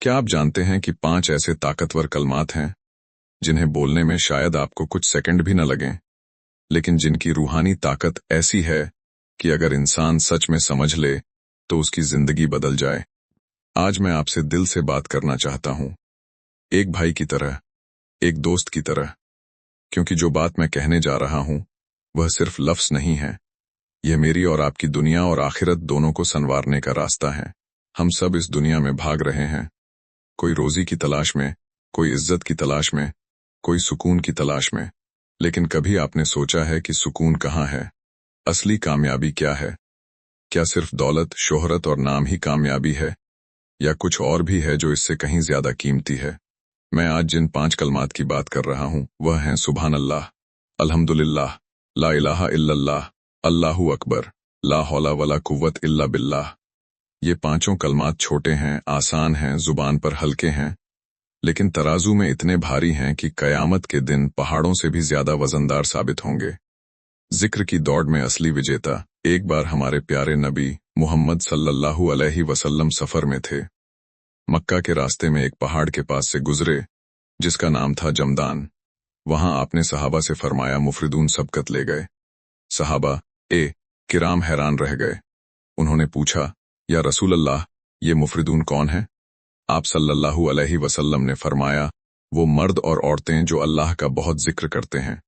क्या आप जानते हैं कि 5 ऐसे ताकतवर कलमात हैं जिन्हें बोलने में शायद आपको कुछ सेकंड भी न लगें, लेकिन जिनकी रूहानी ताकत ऐसी है कि अगर इंसान सच में समझ ले तो उसकी जिंदगी बदल जाए। आज मैं आपसे दिल से बात करना चाहता हूं, एक भाई की तरह, एक दोस्त की तरह, क्योंकि जो बात मैं कहने जा रहा हूं वह सिर्फ लफ्ज नहीं है। यह मेरी और आपकी दुनिया और आखिरत दोनों को संवारने का रास्ता है। हम सब इस दुनिया में भाग रहे हैं, कोई रोजी की तलाश में, कोई इज्जत की तलाश में, कोई सुकून की तलाश में। लेकिन कभी आपने सोचा है कि सुकून कहाँ है? असली कामयाबी क्या है? क्या सिर्फ दौलत, शोहरत और नाम ही कामयाबी है, या कुछ और भी है जो इससे कहीं ज्यादा कीमती है? मैं आज जिन 5 कलमात की बात कर रहा हूं वह हैं सुभान अल्लाह, अल्हम्दुलिल्लाह, ला इलाहा इल्लल्लाह, अल्लाहु अकबर, ला हौला वला कुव्वत इल्ला बिल्लाह। ये 5 कलमात छोटे हैं, आसान हैं, जुबान पर हल्के हैं, लेकिन तराजू में इतने भारी हैं कि कयामत के दिन पहाड़ों से भी ज्यादा वजनदार साबित होंगे। जिक्र की दौड़ में असली विजेता। एक बार हमारे प्यारे नबी मुहम्मद सल्लल्लाहु अलैहि वसल्लम सफर में थे। मक्का के रास्ते में एक पहाड़ के पास से गुजरे जिसका नाम था जमदान। वहां आपने सहाबा से फरमाया, मुफरिदून सबकत ले गए। सहाबा किराम हैरान रह गए। उन्होंने पूछा, या रसूल अल्लाह, ये मुफरिदून कौन है? आप सल्लल्लाहु अलैहि वसल्लम ने फरमाया, वो मर्द और औरतें जो अल्लाह का बहुत जिक्र करते हैं।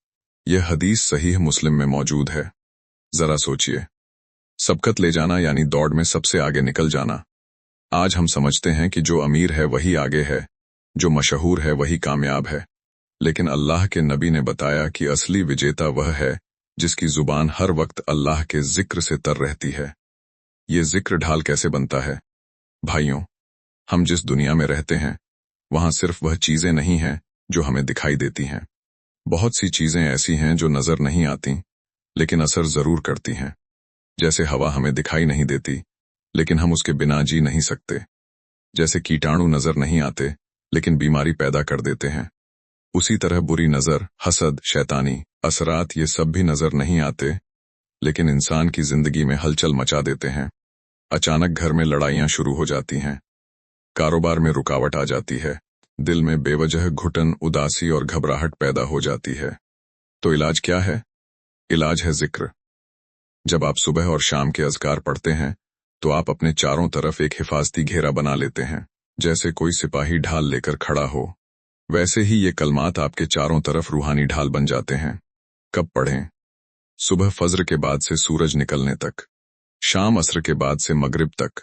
यह हदीस सहीह मुस्लिम में मौजूद है। जरा सोचिए, सबकत ले जाना यानी दौड़ में सबसे आगे निकल जाना। आज हम समझते हैं कि जो अमीर है वही आगे है, जो मशहूर है वही कामयाब है, लेकिन अल्लाह के नबी ने बताया कि असली विजेता वह है जिसकी जुबान हर वक्त अल्लाह के जिक्र से तर रहती है। ये जिक्र ढाल कैसे बनता है? भाइयों, हम जिस दुनिया में रहते हैं वहां सिर्फ वह चीजें नहीं हैं जो हमें दिखाई देती हैं। बहुत सी चीजें ऐसी हैं जो नजर नहीं आती लेकिन असर जरूर करती हैं। जैसे हवा हमें दिखाई नहीं देती लेकिन हम उसके बिना जी नहीं सकते। जैसे कीटाणु नजर नहीं आते लेकिन बीमारी पैदा कर देते हैं, उसी तरह बुरी नजर, हसद, शैतानी असरात ये सब भी नजर नहीं आते लेकिन इंसान की जिंदगी में हलचल मचा देते हैं। अचानक घर में लड़ाइयां शुरू हो जाती हैं, कारोबार में रुकावट आ जाती है, दिल में बेवजह घुटन, उदासी और घबराहट पैदा हो जाती है। तो इलाज क्या है? इलाज है जिक्र। जब आप सुबह और शाम के अज़कार पढ़ते हैं तो आप अपने चारों तरफ एक हिफाजती घेरा बना लेते हैं। जैसे कोई सिपाही ढाल लेकर खड़ा हो, वैसे ही ये कलमात आपके चारों तरफ रूहानी ढाल बन जाते हैं। कब पढ़ें? सुबह फज्र के बाद से सूरज निकलने तक, शाम असर के बाद से मगरिब तक।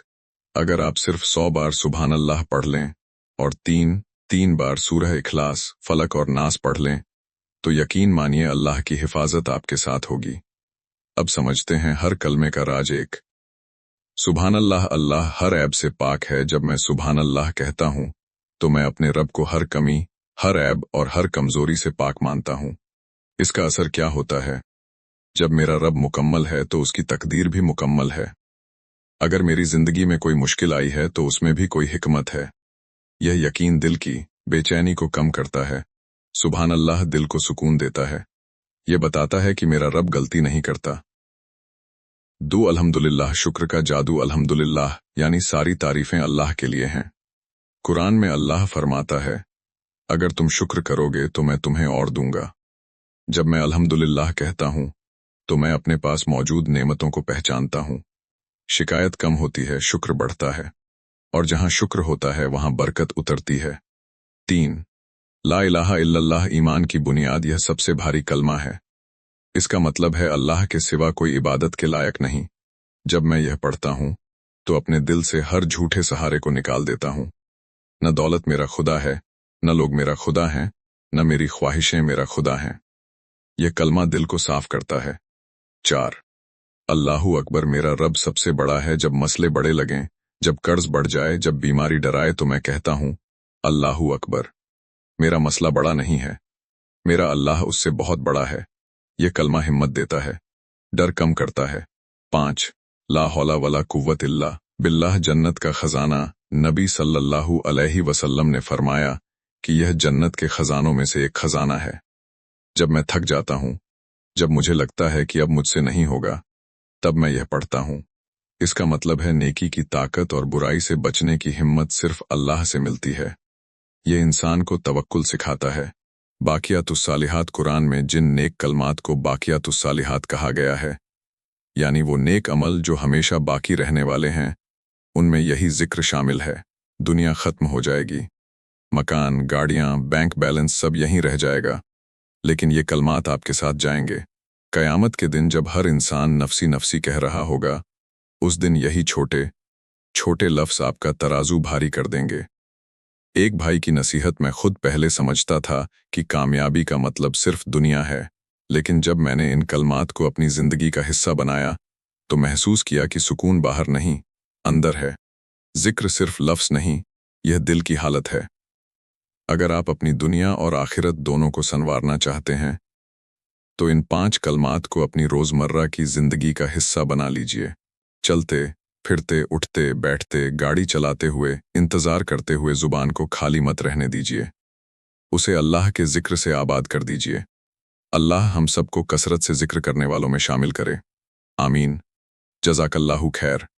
अगर आप सिर्फ 100 बार सुभान अल्लाह पढ़ लें और 3 बार सूरह इखलास, फलक और नास पढ़ लें तो यकीन मानिए अल्लाह की हिफाजत आपके साथ होगी। अब समझते हैं हर कलमे का राज। एक, सुभान अल्लाह, अल्लाह हर ऐब से पाक है। जब मैं सुभान अल्लाह कहता हूं तो मैं अपने रब को हर कमी, हर ऐब और हर कमजोरी से पाक मानता हूं। इसका असर क्या होता है? जब मेरा रब मुकम्मल है तो उसकी तकदीर भी मुकम्मल है। अगर मेरी जिंदगी में कोई मुश्किल आई है तो उसमें भी कोई हिकमत है। यह यकीन दिल की बेचैनी को कम करता है। सुभान अल्लाह दिल को सुकून देता है। यह बताता है कि मेरा रब गलती नहीं करता। दो, अल्हम्दुलिल्लाह, शुक्र का जादू। अल्हम्दुलिल्लाह यानी सारी तारीफें अल्लाह के लिए हैं। कुरान में अल्लाह फरमाता है, अगर तुम शुक्र करोगे तो मैं तुम्हें और दूंगा। जब मैं अल्हम्दुलिल्लाह कहता हूं तो मैं अपने पास मौजूद नेमतों को पहचानता हूं। शिकायत कम होती है, शुक्र बढ़ता है, और जहां शुक्र होता है वहां बरकत उतरती है। 3, ला इलाहा इल्लल्लाह ईमान की बुनियाद। यह सबसे भारी कलमा है। इसका मतलब है अल्लाह के सिवा कोई इबादत के लायक नहीं। जब मैं यह पढ़ता हूं तो अपने दिल से हर झूठे सहारे को निकाल देता हूं। न दौलत मेरा खुदा है, न लोग मेरा खुदा हैं, न मेरी ख्वाहिशें मेरा खुदा हैं। यह कलमा दिल को साफ करता है। 4, अल्लाहू अकबर, मेरा रब सबसे बड़ा है। जब मसले बड़े लगें, जब कर्ज बढ़ जाए, जब बीमारी डराए तो मैं कहता हूं, अल्लाहू अकबर। मेरा मसला बड़ा नहीं है, मेरा अल्लाह उससे बहुत बड़ा है। यह कलमा हिम्मत देता है, डर कम करता है। 5, ला हौला वला कुव्वत इल्ला बिल्लाह। जन्नत का खजाना। नबी सल्लल्लाहु अलैहि वसल्लम ने फरमाया कि यह जन्नत के खजानों में से एक खजाना है। जब मैं थक जाता हूं, जब मुझे लगता है कि अब मुझसे नहीं होगा, तब मैं यह पढ़ता हूं, इसका मतलब है नेकी की ताकत और बुराई से बचने की हिम्मत सिर्फ अल्लाह से मिलती है। ये इंसान को तवक्कुल सिखाता है। बाकियातुस्सालिहात कुरान में जिन नेक कलमात को बाकियातुस्सालिहात कहा गया है, यानी वो नेक अमल जो हमेशा बाकी रहने वाले हैं, उनमें यही जिक्र शामिल है। दुनिया खत्म हो जाएगी, मकान, गाड़ियां, बैंक बैलेंस सब यहीं रह जाएगा, लेकिन ये कलमात आपके साथ जाएंगे। कयामत के दिन जब हर इंसान नफसी नफसी कह रहा होगा, उस दिन यही छोटे छोटे लफ्ज़ आपका तराजू भारी कर देंगे। एक भाई की नसीहत मैं खुद पहले समझता था कि कामयाबी का मतलब सिर्फ दुनिया है, लेकिन जब मैंने इन कलमात को अपनी जिंदगी का हिस्सा बनाया तो महसूस किया कि सुकून बाहर नहीं, अंदर है। जिक्र सिर्फ लफ्ज़ नहीं, यह दिल की हालत है। अगर आप अपनी दुनिया और आखिरत दोनों को संवारना चाहते हैं तो इन 5 कलमात को अपनी रोज़मर्रा की जिंदगी का हिस्सा बना लीजिए। चलते फिरते, उठते बैठते, गाड़ी चलाते हुए, इंतज़ार करते हुए ज़ुबान को खाली मत रहने दीजिए। उसे अल्लाह के जिक्र से आबाद कर दीजिए। अल्लाह हम सबको कसरत से जिक्र करने वालों में शामिल करे। आमीन। जज़ाकल्लाहु खैर।